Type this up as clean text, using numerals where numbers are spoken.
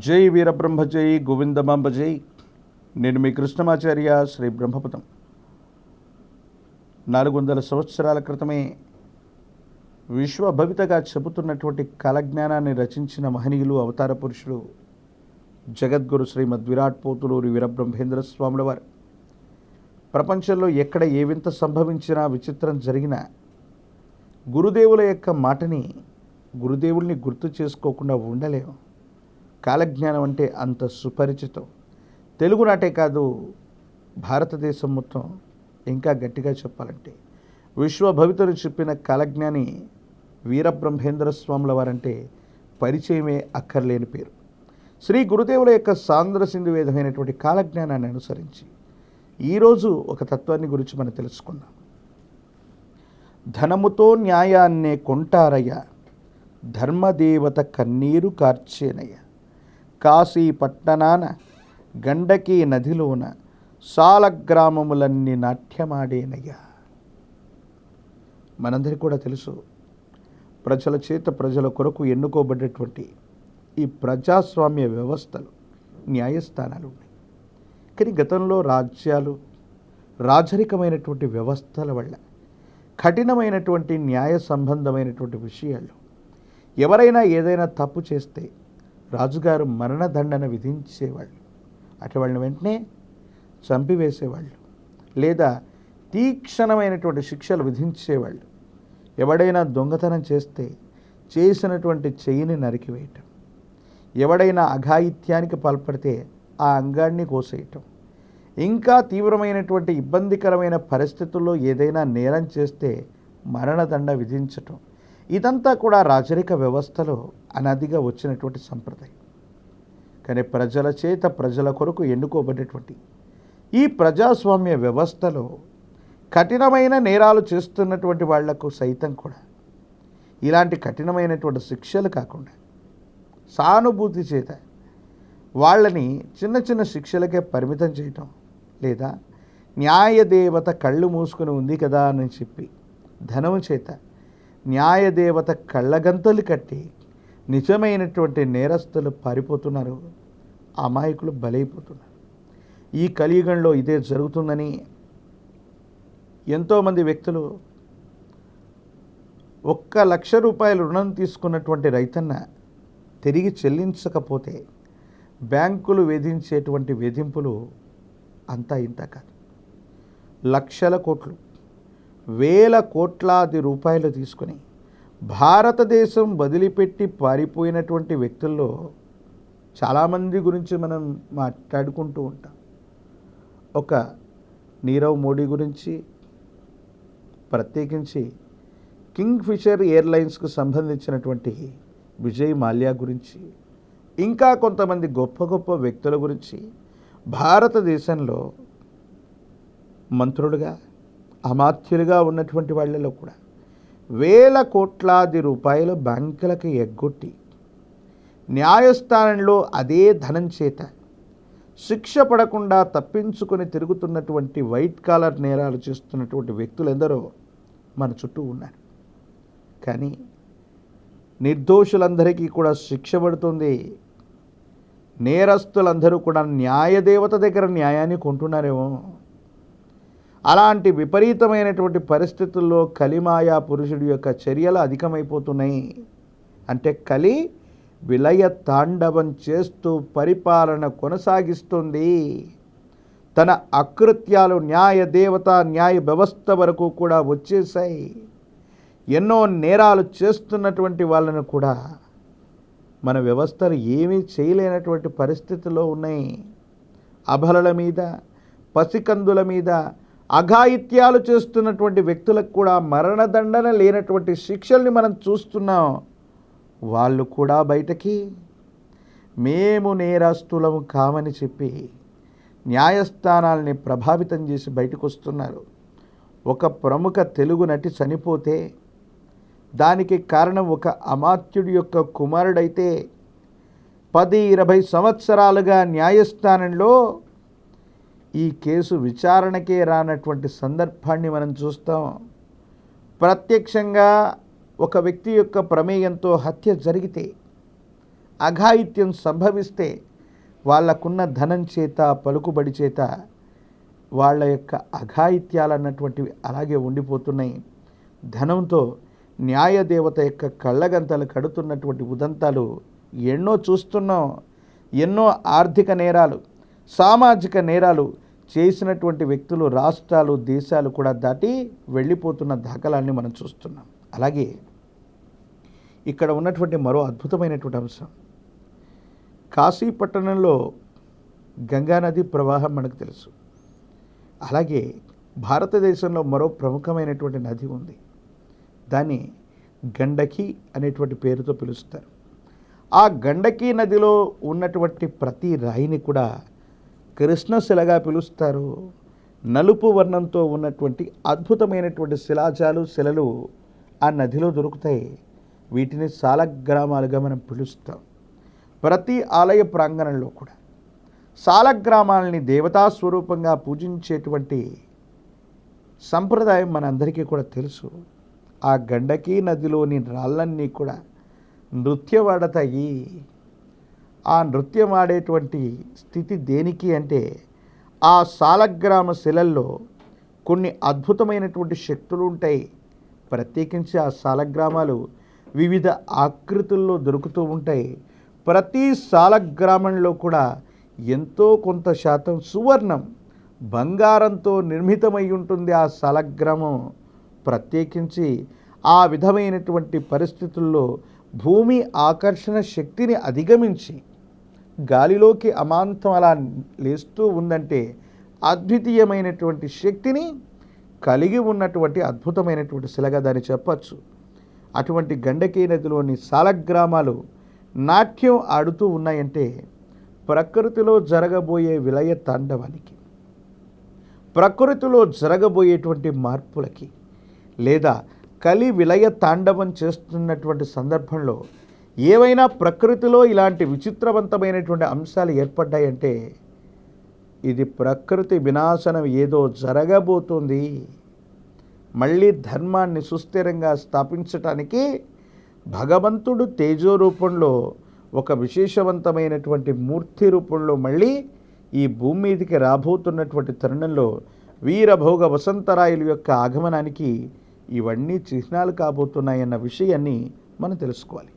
జై వీరబ్రహ్మ జై గోవిందమాంబ జై. నేను మీ కృష్ణమాచార్య శ్రీ బ్రహ్మపదం. 400 సంవత్సరాల క్రితమే విశ్వభవితగా చెబుతున్నటువంటి కాలజ్ఞానాన్ని రచించిన మహనీయులు, అవతార పురుషులు జగద్గురు శ్రీమద్ విరాట్ పోతులూరి వీరబ్రహ్మేంద్ర స్వాముల వారు. ప్రపంచంలో ఎక్కడ ఏ వింత సంభవించినా, విచిత్రం జరిగినా గురుదేవుల యొక్క మాటని, గురుదేవుల్ని గుర్తు చేసుకోకుండా ఉండలేము. కాలజ్ఞానం అంటే అంత సుపరిచితం. తెలుగునాటే కాదు, భారతదేశం మొత్తం, ఇంకా గట్టిగా చెప్పాలంటే విశ్వభవితను చెప్పిన కాలజ్ఞాని వీరబ్రహ్మేంద్ర స్వాముల వారంటే పరిచయమే అక్కర్లేని పేరు. శ్రీ గురుదేవుల యొక్క సాంద్ర సింధు వేదమైనటువంటి కాలజ్ఞానాన్ని అనుసరించి ఈరోజు ఒక తత్వాన్ని గురించి మనం తెలుసుకుందాం. ధనముతో న్యాయాన్నే కొంటారయ్య, ధర్మదేవత కన్నీరు కార్చేనయ్య, కాశీ పట్టణాన గండకీ నదిలోన సాలగ్రామములన్నీ నాట్యమాడేనయ్యా. మనందరికీ కూడా తెలుసు, ప్రజల చేత ప్రజల కొరకు ఎన్నుకోబడ్డటువంటి ఈ ప్రజాస్వామ్య వ్యవస్థలు, న్యాయస్థానాలు ఉన్నాయి. కానీ గతంలో రాజ్యాలు, రాజరికమైనటువంటి వ్యవస్థల వల్ల కఠినమైనటువంటి న్యాయ సంబంధమైనటువంటి విషయాలు ఎవరైనా ఏదైనా తప్పు చేస్తే రాజుగారు మరణదండన విధించేవాళ్ళు. అటు వాళ్ళని వెంటనే చంపివేసేవాళ్ళు, లేదా తీక్షణమైనటువంటి శిక్షలు విధించేవాళ్ళు. ఎవడైనా దొంగతనం చేస్తే చేసినటువంటి చెయ్యిని నరికివేయటం, ఎవడైనా అఘాయిత్యానికి పాల్పడితే ఆ అంగాన్ని కోసేయటం, ఇంకా తీవ్రమైనటువంటి ఇబ్బందికరమైన పరిస్థితుల్లో ఏదైనా నేరం చేస్తే మరణదండ విధించటం, ఇదంతా కూడా రాజరిక వ్యవస్థలో అనాదిగా వచ్చినటువంటి సంప్రదాయం. కానీ ప్రజల చేత ప్రజల కొరకు ఎన్నుకోబడేటువంటి ఈ ప్రజాస్వామ్య వ్యవస్థలో కఠినమైన నేరాలు చేస్తున్నటువంటి వాళ్లకు సైతం కూడా ఇలాంటి కఠినమైనటువంటి శిక్షలు కాకుండా సానుభూతి చేత వాళ్ళని చిన్న చిన్న శిక్షలకే పరిమితం చేయటం, లేదా న్యాయదేవత కళ్ళు మూసుకుని ఉంది కదా అని చెప్పి ధనము చేత న్యాయదేవత కళ్ళగంతలు కట్టి నిజమైనటువంటి నేరస్తులు పారిపోతున్నారు, అమాయకులు బలైపోతున్నారు. ఈ కలియుగంలో ఇదే జరుగుతుందని ఎంతోమంది వ్యక్తులు 1,00,000 రూపాయలు రుణం తీసుకున్నటువంటి రైతన్న తిరిగి చెల్లించకపోతే బ్యాంకులు వేధించేటువంటి వేధింపులు అంతా ఇంత కాదు. లక్షల కోట్లు, వేల కోట్లాది రూపాయలు తీసుకుని భారతదేశం వదిలిపెట్టి పారిపోయినటువంటి వ్యక్తుల్లో చాలామంది గురించి మనం మాట్లాడుకుంటూ ఉంటాం. ఒక నీరవ్ మోడీ గురించి, ప్రత్యేకించి కింగ్ ఫిషర్ ఎయిర్లైన్స్కు సంబంధించినటువంటి విజయ్ మాల్యా గురించి, ఇంకా కొంతమంది గొప్ప గొప్ప వ్యక్తుల గురించి భారతదేశంలో మంత్రులుగా, అమాత్యులుగా ఉన్నటువంటి వాళ్ళలో కూడా వేల కోట్లాది రూపాయలు బ్యాంకులకు ఎగ్గొట్టి న్యాయస్థానంలో అదే ధనం చేత శిక్ష పడకుండా తప్పించుకొని తిరుగుతున్నటువంటి వైట్ కాలర్ నేరాలు చేస్తున్నటువంటి వ్యక్తులు ఎందరో మన చుట్టూ ఉన్నారు. కానీ నిర్దోషులందరికీ కూడా శిక్ష పడుతుంది. నేరస్తులందరూ కూడా న్యాయదేవత దగ్గర న్యాయాన్ని కొంటున్నారేమో. అలాంటి విపరీతమైనటువంటి పరిస్థితుల్లో కలిమాయా పురుషుడి యొక్క చర్యలు అధికమైపోతున్నాయి. అంటే కలి విలయ తాండవం చేస్తూ పరిపాలన కొనసాగిస్తుంది. తన అకృత్యాలు న్యాయదేవత, న్యాయ వ్యవస్థ వరకు కూడా వచ్చేసాయి. ఎన్నో నేరాలు చేస్తున్నటువంటి వాళ్ళను కూడా మన వ్యవస్థలు ఏమీ చేయలేనటువంటి పరిస్థితుల్లో ఉన్నాయి. అబలల మీద, పసికందుల మీద అఘాయిత్యాలు చేస్తున్నటువంటి వ్యక్తులకు కూడా మరణదండన లేనటువంటి శిక్షల్ని మనం చూస్తున్నాం. వాళ్ళు కూడా బయటకి మేము నేరస్తులము కామని చెప్పి న్యాయస్థానాల్ని ప్రభావితం చేసి బయటకు వస్తున్నారు. ఒక ప్రముఖ తెలుగు నటి చనిపోతే దానికి కారణం ఒక అమాత్యుడి యొక్క కుమారుడైతే 10-20 సంవత్సరాలుగా న్యాయస్థానంలో ఈ కేసు విచారణకే రానటువంటి సందర్భాన్ని మనం చూస్తాం. ప్రత్యక్షంగా ఒక వ్యక్తి యొక్క ప్రమేయంతో హత్య జరిగితే అఘాయిత్యం సంభవిస్తే వాళ్ళకున్న ధనం చేత పలుకుబడి చేత వాళ్ళ యొక్క అఘాయిత్యాలు అన్నటువంటివి అలాగే ఉండిపోతున్నాయి. ధనంతో న్యాయదేవత యొక్క కళ్ళగంతలు కడుతున్నటువంటి ఉదంతాలు ఎన్నో చూస్తున్నాం. ఎన్నో ఆర్థిక నేరాలు, సామాజిక నేరాలు చేసినటువంటి వ్యక్తులు రాష్ట్రాలు, దేశాలు కూడా దాటి వెళ్ళిపోతున్న దాఖలాన్ని మనం చూస్తున్నాం. అలాగే ఇక్కడ ఉన్నటువంటి మరో అద్భుతమైనటువంటి అంశం, కాశీ పట్టణంలో గంగానది ప్రవాహం మనకు తెలుసు. అలాగే భారతదేశంలో మరో ప్రముఖమైనటువంటి నది ఉంది. దాన్ని గండకి అనేటువంటి పేరుతో పిలుస్తారు. ఆ గండకీ నదిలో ఉన్నటువంటి ప్రతి రాయిని కూడా కృష్ణశిలగా పిలుస్తారు. నలుపు వర్ణంతో ఉన్నటువంటి అద్భుతమైనటువంటి శిలలు ఆ నదిలో దొరుకుతాయి. వీటిని సాలగ్రామాలుగా మనం పిలుస్తాం. ప్రతి ఆలయ ప్రాంగణంలో కూడా సాలగ్రామాలని దేవతా స్వరూపంగా పూజించేటువంటి సంప్రదాయం మనందరికీ కూడా తెలుసు. ఆ గండకీ నదిలోని రాళ్ళన్నీ కూడా నృత్యవాడతాయి. ఆ నృత్యం ఆడేటువంటి స్థితి దేనికి అంటే, ఆ సాలగ్రామ శిలల్లో కొన్ని అద్భుతమైనటువంటి శక్తులు ఉంటాయి. ప్రత్యేకించి ఆ సాలగ్రామాలు వివిధ ఆకృతుల్లో దొరుకుతూ ఉంటాయి. ప్రతి సాలగ్రామంలో కూడా ఎంతో కొంత శాతం సువర్ణం, బంగారంతో నిర్మితమై ఉంటుంది ఆ సాలగ్రామం. ప్రత్యేకించి ఆ విధమైనటువంటి పరిస్థితుల్లో భూమి ఆకర్షణ శక్తిని అధిగమించి గాలిలోకి అమాంతం అలా లేస్తూ ఉందంటే అద్వితీయమైనటువంటి శక్తిని కలిగి ఉన్నటువంటి అద్భుతమైనటువంటి శిలగా దాన్ని చెప్పచ్చు. అటువంటి గండకీ నదిలోని సాలగ్రామాలు నాట్యం ఆడుతూ ఉన్నాయంటే ప్రకృతిలో జరగబోయే విలయ తాండవానికి, ప్రకృతిలో జరగబోయేటువంటి మార్పులకి, లేదా కలి విలయ తాండవం చేస్తున్నటువంటి సందర్భంలో ఏవైనా ప్రకృతిలో ఇలాంటి విచిత్రవంతమైనటువంటి అంశాలు ఏర్పడ్డాయంటే ఇది ప్రకృతి వినాశనం ఏదో జరగబోతుంది. మళ్ళీ ధర్మాన్ని సుస్థిరంగా స్థాపించటానికి భగవంతుడు తేజో రూపంలో, ఒక విశేషవంతమైనటువంటి మూర్తి రూపంలో మళ్ళీ ఈ భూమి మీదకి రాబోతున్నటువంటి తరుణంలో వీరభోగ వసంతరాయుల యొక్క ఆగమనానికి ఇవన్నీ చిహ్నాలు కాబోతున్నాయన్న విషయాన్ని మనం తెలుసుకోవాలి.